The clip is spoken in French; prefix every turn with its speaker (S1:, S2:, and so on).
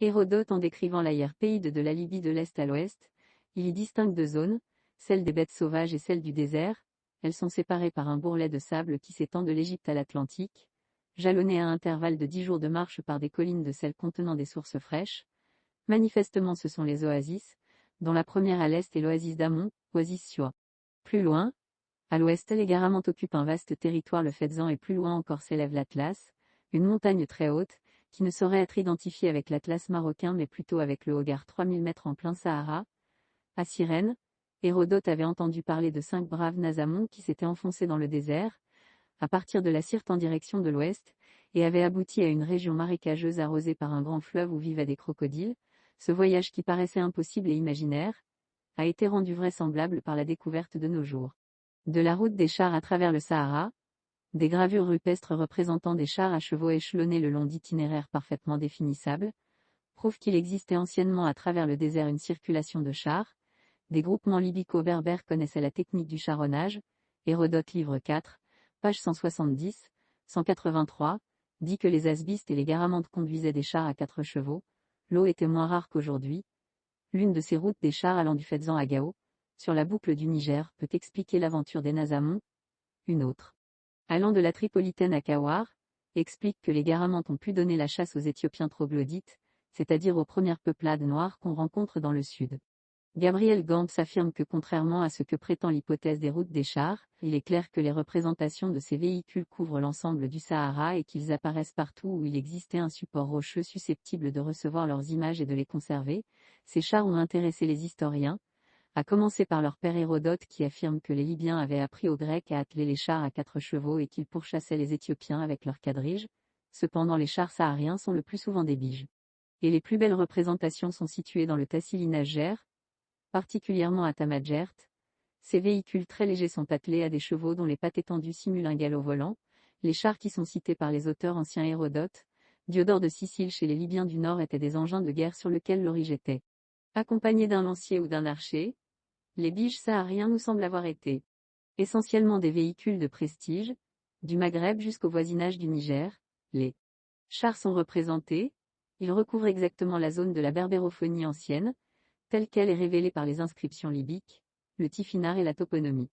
S1: Hérodote, en décrivant l'Aïr-Péide de la Libye de l'Est à l'Ouest, il y distingue deux zones, celle des bêtes sauvages et celle du désert. Elles sont séparées par un bourrelet de sable qui s'étend de l'Égypte à l'Atlantique, jalonné à intervalles de 10 jours de marche par des collines de sel contenant des sources fraîches. Manifestement, ce sont les oasis, dont la première à l'est est l'oasis d'Amon, oasis Siwa. Plus loin, à l'ouest, les Garamantes occupent un vaste territoire, le Fezzan, et plus loin encore s'élève l'Atlas, une montagne très haute, qui ne saurait être identifiée avec l'Atlas marocain mais plutôt avec le Hogar, 3000 mètres en plein Sahara. À Cyrène, Hérodote avait entendu parler de 5 braves Nasamons qui s'étaient enfoncés dans le désert, à partir de la Syrte en direction de l'ouest, et avaient abouti à une région marécageuse arrosée par un grand fleuve où vivaient des crocodiles. Ce voyage, qui paraissait impossible et imaginaire, a été rendu vraisemblable par la découverte de nos jours de la route des chars à travers le Sahara. Des gravures rupestres représentant des chars à chevaux échelonnés le long d'itinéraires parfaitement définissables prouvent qu'il existait anciennement à travers le désert une circulation de chars. Des groupements libyco-berbères connaissaient la technique du charronnage. Hérodote, livre 4, page 170, 183, dit que les Asbistes et les Garamantes conduisaient des chars à 4 chevaux. L'eau était moins rare qu'aujourd'hui. L'une de ces routes des chars allant du Fezzan à Gao, sur la boucle du Niger, peut expliquer l'aventure des Nasamons. Une autre, allant de la Tripolitaine à Kawar, explique que les Garamantes ont pu donner la chasse aux Éthiopiens troglodytes, c'est-à-dire aux premières peuplades noires qu'on rencontre dans le sud. Gabriel Gams affirme que, contrairement à ce que prétend l'hypothèse des routes des chars, il est clair que les représentations de ces véhicules couvrent l'ensemble du Sahara et qu'ils apparaissent partout où il existait un support rocheux susceptible de recevoir leurs images et de les conserver. Ces chars ont intéressé les historiens, à commencer par leur père Hérodote, qui affirme que les Libyens avaient appris aux Grecs à atteler les chars à 4 chevaux et qu'ils pourchassaient les Éthiopiens avec leurs quadriges. Cependant, les chars sahariens sont le plus souvent des biges. Et les plus belles représentations sont situées dans le Tassili Nasger, particulièrement à Tamadjert. Ces véhicules très légers sont attelés à des chevaux dont les pattes étendues simulent un galop volant. Les chars qui sont cités par les auteurs anciens Hérodote, Diodore de Sicile chez les Libyens du Nord étaient des engins de guerre sur lesquels l'orige était accompagné d'un lancier ou d'un archer. Les biges sahariens nous semblent avoir été essentiellement des véhicules de prestige, du Maghreb jusqu'au voisinage du Niger. Les chars sont représentés, ils recouvrent exactement la zone de la berbérophonie ancienne, telle qu'elle est révélée par les inscriptions libyques, le tifinagh et la toponymie.